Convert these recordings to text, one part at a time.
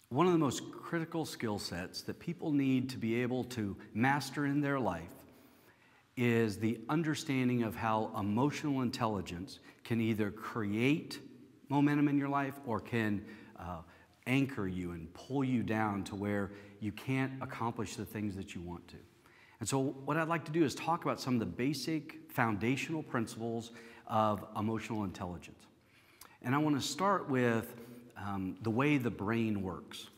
One of the most critical skill sets that people need to be able to master in their life is the understanding of how emotional intelligence can either create momentum in your life or can anchor you and pull you down to where you can't accomplish the things that you want to. And so what I'd like to do is talk about some of the basic foundational principles of emotional intelligence. And I want to start with the way the brain works.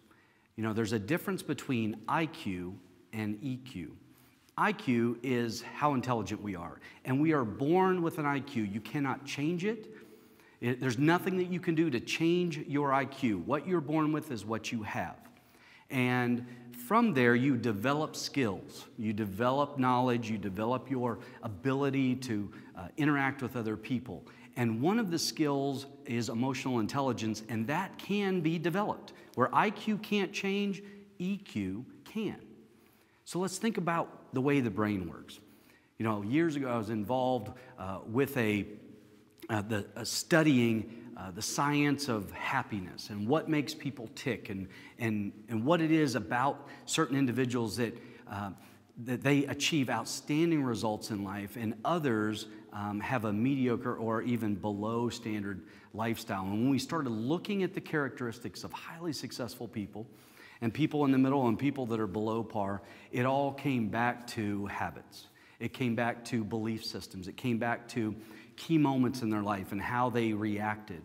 You know, there's a difference between IQ and EQ. IQ is how intelligent we are, and we are born with an IQ. You cannot change it. There's nothing that you can do to change your IQ. What you're born with is what you have. And from there, you develop skills, you develop knowledge, you develop your ability to interact with other people. And one of the skills is emotional intelligence, and that can be developed. Where IQ can't change, EQ can. So let's think about the way the brain works. You know, years ago I was involved with studying the science of happiness and what makes people tick and what it is about certain individuals that they achieve outstanding results in life and others have a mediocre or even below standard lifestyle. And when we started looking at the characteristics of highly successful people and people in the middle and people that are below par, it all came back to habits. It came back to belief systems. It came back to key moments in their life and how they reacted.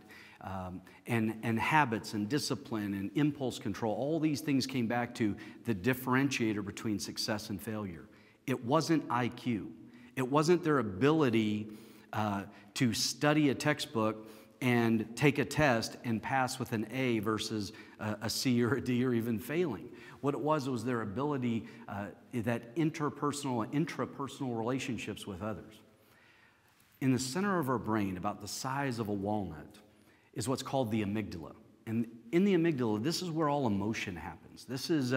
And habits and discipline and impulse control, all these things came back to the differentiator between success and failure. It wasn't IQ. It wasn't their ability to study a textbook and take a test and pass with an A versus a C or a D or even failing. What it was their ability, that interpersonal and intrapersonal relationships with others. In the center of our brain, about the size of a walnut, is what's called the amygdala. And in the amygdala, this is where all emotion happens. This is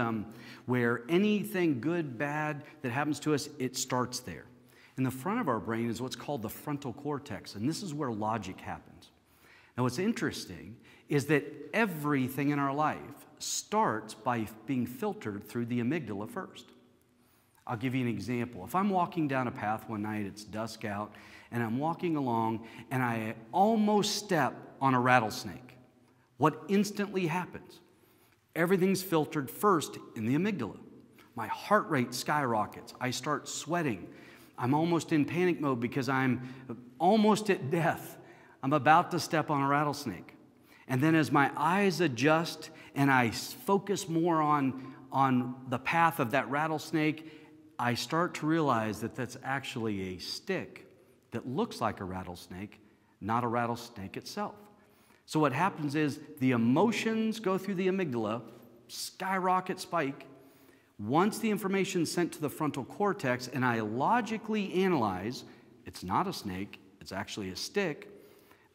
where anything good, bad that happens to us, it starts there. In the front of our brain is what's called the frontal cortex, and this is where logic happens. Now, what's interesting is that everything in our life starts by being filtered through the amygdala first. I'll give you an example. If I'm walking down a path one night, it's dusk out, and I'm walking along, and I almost step on a rattlesnake, what instantly happens? Everything's filtered first in the amygdala. My heart rate skyrockets. I start sweating. I'm almost in panic mode because I'm almost at death. I'm about to step on a rattlesnake. And then as my eyes adjust and I focus more on the path of that rattlesnake, I start to realize that that's actually a stick that looks like a rattlesnake, not a rattlesnake itself. So what happens is the emotions go through the amygdala, skyrocket spike. Once the information is sent to the frontal cortex and I logically analyze, it's not a snake, it's actually a stick,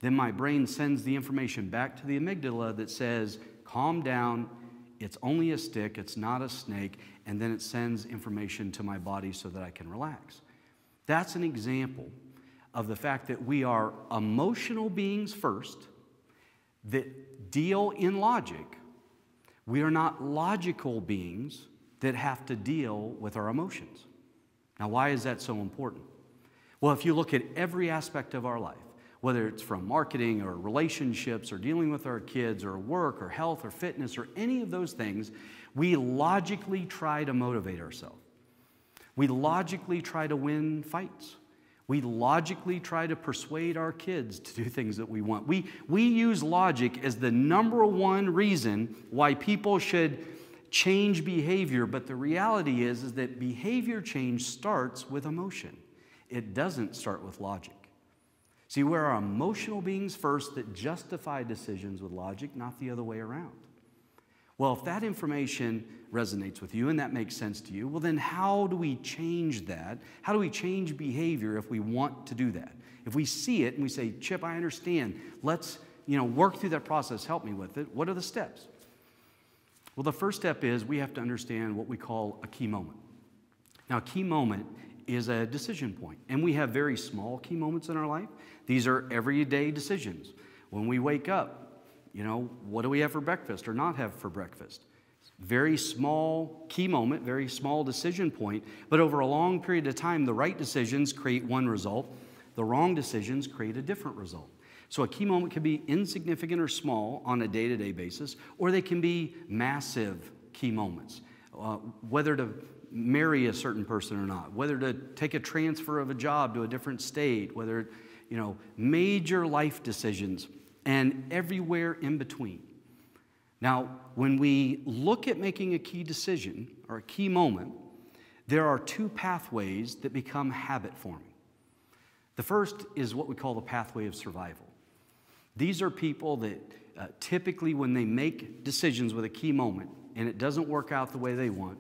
then my brain sends the information back to the amygdala that says, calm down, it's only a stick, it's not a snake, and then it sends information to my body so that I can relax. That's an example of the fact that we are emotional beings first that deal in logic. We are not logical beings that have to deal with our emotions. Now, why is that so important? Well, if you look at every aspect of our life, whether it's from marketing or relationships or dealing with our kids or work or health or fitness or any of those things, we logically try to motivate ourselves. We logically try to win fights. We logically try to persuade our kids to do things that we want. We use logic as the number one reason why people should change behavior, but the reality is that behavior change starts with emotion. It doesn't start with logic. See, we're our emotional beings first that justify decisions with logic, not the other way around. Well, if that information resonates with you and that makes sense to you, well, then how do we change that? How do we change behavior if we want to do that? If we see it and we say, Chip, I understand. Let's, work through that process. Help me with it. What are the steps? Well, the first step is we have to understand what we call a key moment. Now, a key moment is a decision point, and we have very small key moments in our life. These are everyday decisions. When we wake up, What do we have for breakfast or not have for breakfast? Very small key moment, very small decision point, but over a long period of time, the right decisions create one result, the wrong decisions create a different result. So a key moment can be insignificant or small on a day-to-day basis, or they can be massive key moments. Whether to marry a certain person or not, whether to take a transfer of a job to a different state, whether, major life decisions, and everywhere in between. Now, when we look at making a key decision or a key moment, there are two pathways that become habit forming. The first is what we call the pathway of survival. These are people that typically when they make decisions with a key moment and it doesn't work out the way they want,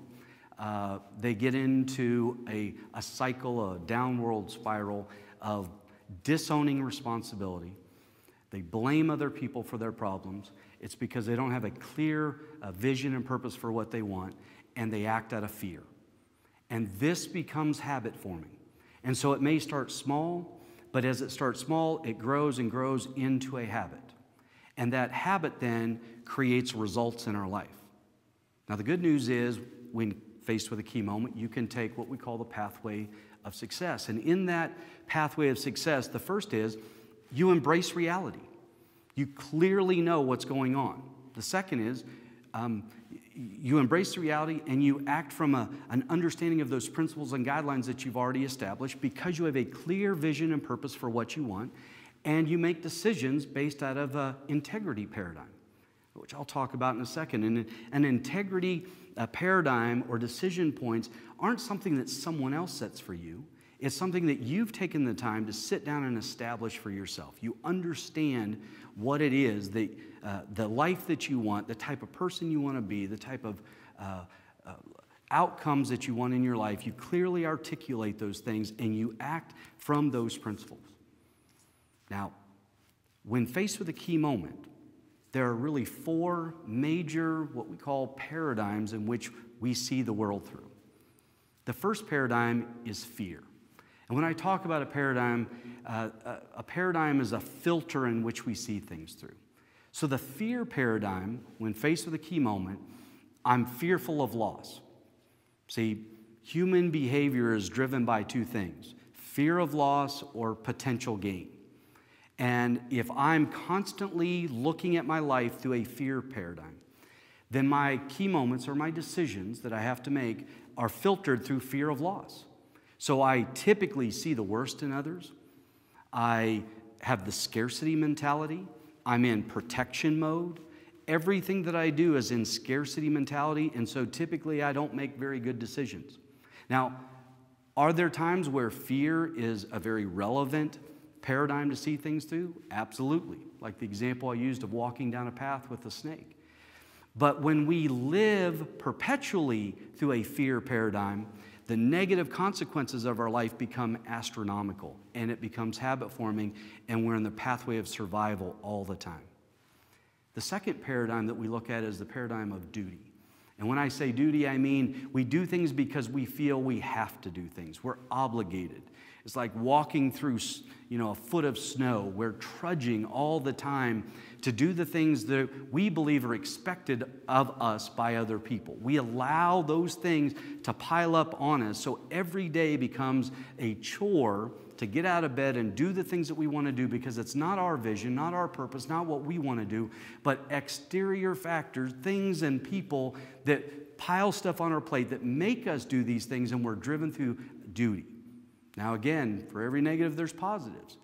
they get into a cycle, a downward spiral of disowning responsibility. They blame other people for their problems. It's because they don't have a clear vision and purpose for what they want, and they act out of fear. And this becomes habit forming. And so it may start small, but as it starts small, it grows and grows into a habit. And that habit then creates results in our life. Now, the good news is, when faced with a key moment, you can take what we call the pathway of success. And in that pathway of success, the first is you embrace reality. You clearly know what's going on. The second is you embrace the reality and you act from an understanding of those principles and guidelines that you've already established because you have a clear vision and purpose for what you want, and you make decisions based out of an integrity paradigm, which I'll talk about in a second. And an integrity paradigm or decision points aren't something that someone else sets for you. It's something that you've taken the time to sit down and establish for yourself. You understand what it is, the life that you want, the type of person you want to be, the type of outcomes that you want in your life. You clearly articulate those things and you act from those principles. Now, when faced with a key moment, there are really four major, what we call paradigms in which we see the world through. The first paradigm is fear. And when I talk about a paradigm is a filter in which we see things through. So the fear paradigm, when faced with a key moment, I'm fearful of loss. See, human behavior is driven by two things: fear of loss or potential gain. And if I'm constantly looking at my life through a fear paradigm, then my key moments or my decisions that I have to make are filtered through fear of loss. So I typically see the worst in others. I have the scarcity mentality. I'm in protection mode. Everything that I do is in scarcity mentality, and so typically I don't make very good decisions. Now, are there times where fear is a very relevant paradigm to see things through? Absolutely. Like the example I used of walking down a path with a snake. But when we live perpetually through a fear paradigm, the negative consequences of our life become astronomical, and it becomes habit forming, and we're in the pathway of survival all the time. The second paradigm that we look at is the paradigm of duty. And when I say duty, I mean we do things because we feel we have to do things. We're obligated. It's like walking through, a foot of snow. We're trudging all the time to do the things that we believe are expected of us by other people. We allow those things to pile up on us, so every day becomes a chore to get out of bed and do the things that we want to do because it's not our vision, not our purpose, not what we want to do, but exterior factors, things and people that pile stuff on our plate that make us do these things, and we're driven through duty. Now again, for every negative, there's positives.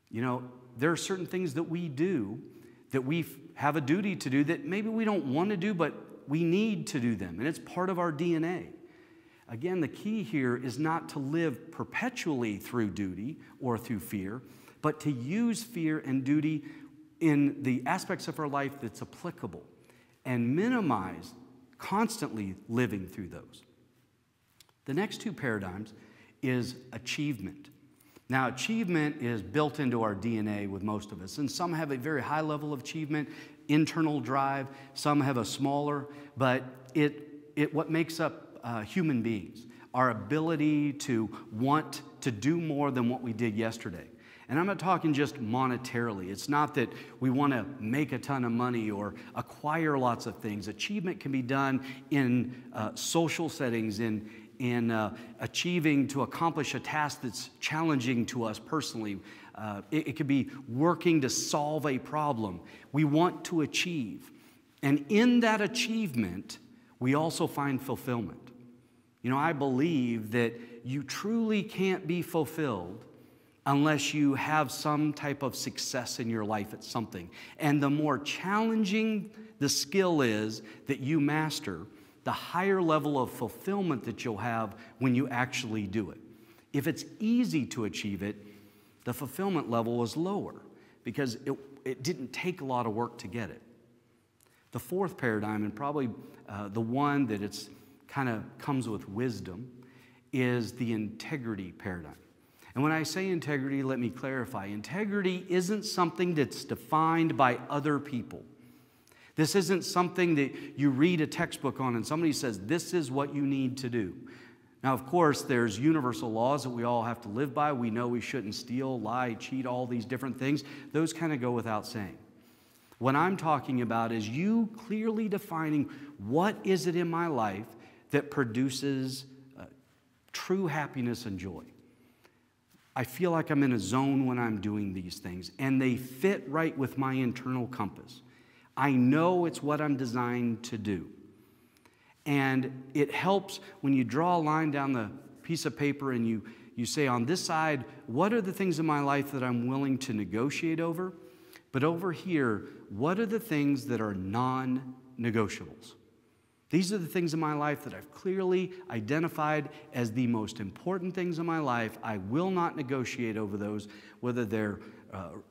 There are certain things that we do that we have a duty to do that maybe we don't want to do, but we need to do them, and it's part of our DNA. Again, the key here is not to live perpetually through duty or through fear, but to use fear and duty in the aspects of our life that's applicable and minimize constantly living through those. The next two paradigms is achievement. Now, achievement is built into our DNA with most of us, and some have a very high level of achievement, internal drive, some have a smaller, but what makes up human beings, our ability to want to do more than what we did yesterday. And I'm not talking just monetarily. It's not that we want to make a ton of money or acquire lots of things. Achievement can be done in social settings, in achieving to accomplish a task that's challenging to us personally. It could be working to solve a problem. We want to achieve. And in that achievement, we also find fulfillment. You know, I believe that you truly can't be fulfilled unless you have some type of success in your life at something. And the more challenging the skill is that you master, the higher level of fulfillment that you'll have when you actually do it. If it's easy to achieve it, the fulfillment level is lower because it didn't take a lot of work to get it. The fourth paradigm, and probably the one that it's kind of comes with wisdom, is the integrity paradigm. And when I say integrity, let me clarify. Integrity isn't something that's defined by other people. This isn't something that you read a textbook on and somebody says, this is what you need to do. Now, of course, there's universal laws that we all have to live by. We know we shouldn't steal, lie, cheat, all these different things. Those kind of go without saying. What I'm talking about is you clearly defining what is it in my life that produces true happiness and joy. I feel like I'm in a zone when I'm doing these things, and they fit right with my internal compass. I know it's what I'm designed to do. And it helps when you draw a line down the piece of paper and you say, on this side, what are the things in my life that I'm willing to negotiate over? But over here, what are the things that are non-negotiables? These are the things in my life that I've clearly identified as the most important things in my life. I will not negotiate over those, whether they're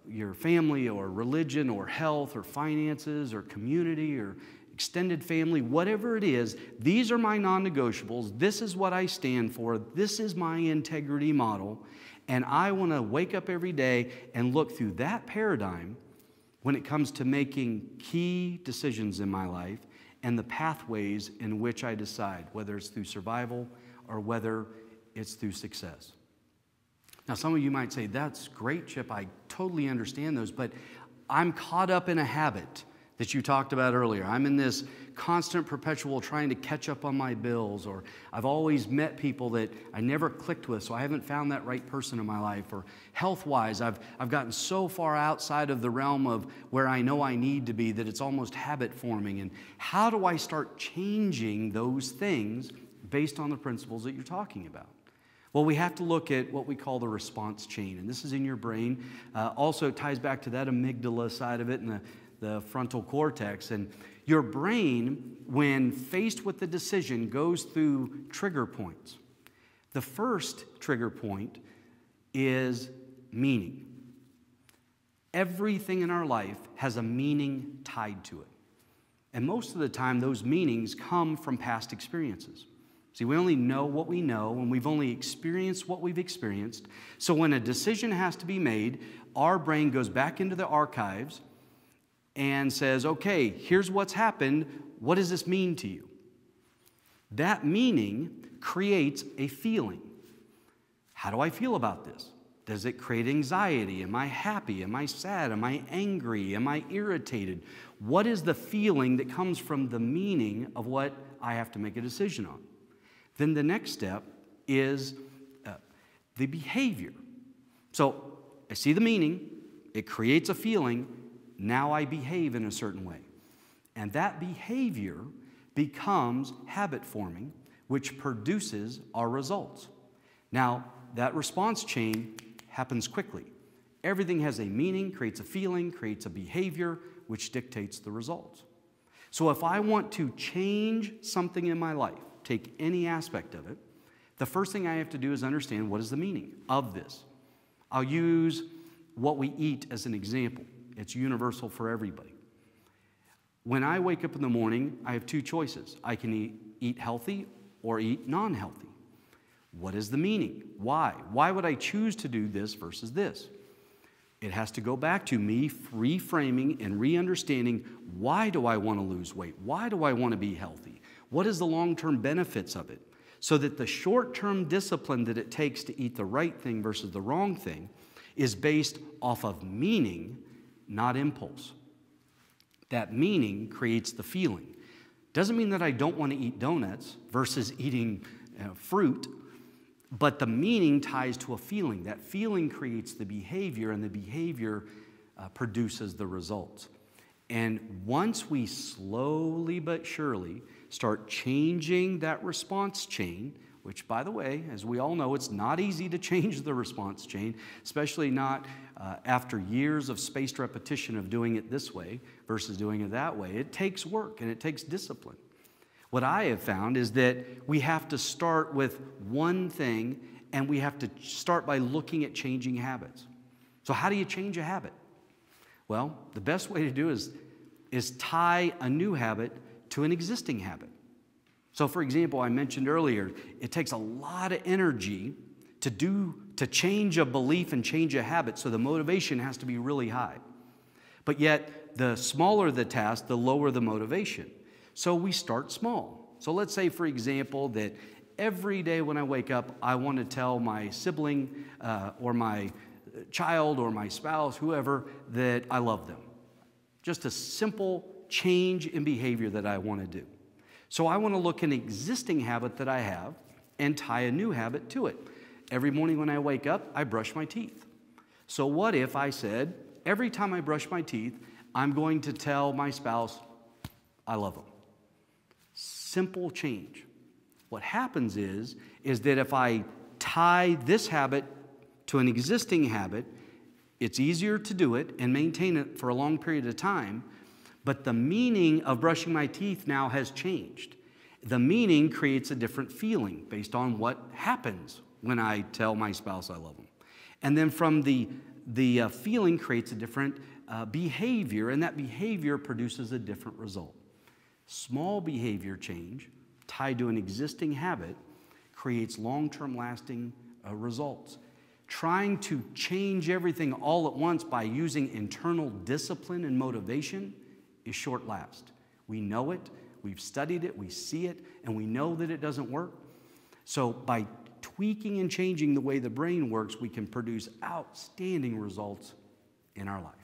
your family or religion or health or finances or community or extended family, whatever it is. These are my non-negotiables. This is what I stand for. This is my integrity model. And I want to wake up every day and look through that paradigm when it comes to making key decisions in my life and the pathways in which I decide, whether it's through survival or whether it's through success. Now, some of you might say, that's great, Chip. I totally understand those, but I'm caught up in a habit that you talked about earlier. I'm in this constant, perpetual trying to catch up on my bills, or I've always met people that I never clicked with, so I haven't found that right person in my life. Or health-wise, I've gotten so far outside of the realm of where I know I need to be that it's almost habit-forming. And how do I start changing those things based on the principles that you're talking about? Well, we have to look at what we call the response chain, and this is in your brain. Also, it ties back to that amygdala side of it and the frontal cortex. And your brain, when faced with the decision, goes through trigger points. The first trigger point is meaning. Everything in our life has a meaning tied to it. And most of the time, those meanings come from past experiences. See, we only know what we know, and we've only experienced what we've experienced. So when a decision has to be made, our brain goes back into the archives and says, okay, here's what's happened. What does this mean to you? That meaning creates a feeling. How do I feel about this? Does it create anxiety? Am I happy? Am I sad? Am I angry? Am I irritated? What is the feeling that comes from the meaning of what I have to make a decision on? Then the next step is the behavior. So I see the meaning, it creates a feeling, now I behave in a certain way. And that behavior becomes habit forming, which produces our results. Now, that response chain happens quickly. Everything has a meaning, creates a feeling, creates a behavior, which dictates the results. So if I want to change something in my life, take any aspect of it, the first thing I have to do is understand what is the meaning of this. I'll use what we eat as an example. It's universal for everybody. When I wake up in the morning, I have two choices. I can eat healthy or eat non-healthy. What is the meaning? Why? Why would I choose to do this versus this? It has to go back to me reframing and re-understanding, why do I want to lose weight? Why do I want to be healthy? What is the long-term benefits of it? So that the short-term discipline that it takes to eat the right thing versus the wrong thing is based off of meaning, not impulse. That meaning creates the feeling. Doesn't mean that I don't want to eat donuts versus eating fruit, but the meaning ties to a feeling. That feeling creates the behavior, and the behavior produces the results. And once we slowly but surely start changing that response chain, which, by the way, as we all know, it's not easy to change the response chain, especially not after years of spaced repetition of doing it this way versus doing it that way. It takes work and it takes discipline. What I have found is that we have to start with one thing, and we have to start by looking at changing habits. So how do you change a habit? Well, the best way to do is tie a new habit to an existing habit. So, for example, I mentioned earlier, it takes a lot of energy to change a belief and change a habit, so the motivation has to be really high. But yet, the smaller the task, the lower the motivation. So we start small. So let's say, for example, that every day when I wake up, I want to tell my sibling or my child or my spouse, whoever, that I love them. Just a simple change in behavior that I want to do. So I want to look at an existing habit that I have and tie a new habit to it. Every morning when I wake up, I brush my teeth. So what if I said, every time I brush my teeth, I'm going to tell my spouse, I love them. Simple change. What happens is that if I tie this habit to an existing habit, it's easier to do it and maintain it for a long period of time, but the meaning of brushing my teeth now has changed. The meaning creates a different feeling based on what happens when I tell my spouse I love them. And then from the feeling creates a different behavior, and that behavior produces a different result. Small behavior change tied to an existing habit creates long-term lasting results. Trying to change everything all at once by using internal discipline and motivation is short-lived. We know it, we've studied it, we see it, and we know that it doesn't work. So by tweaking and changing the way the brain works, we can produce outstanding results in our life.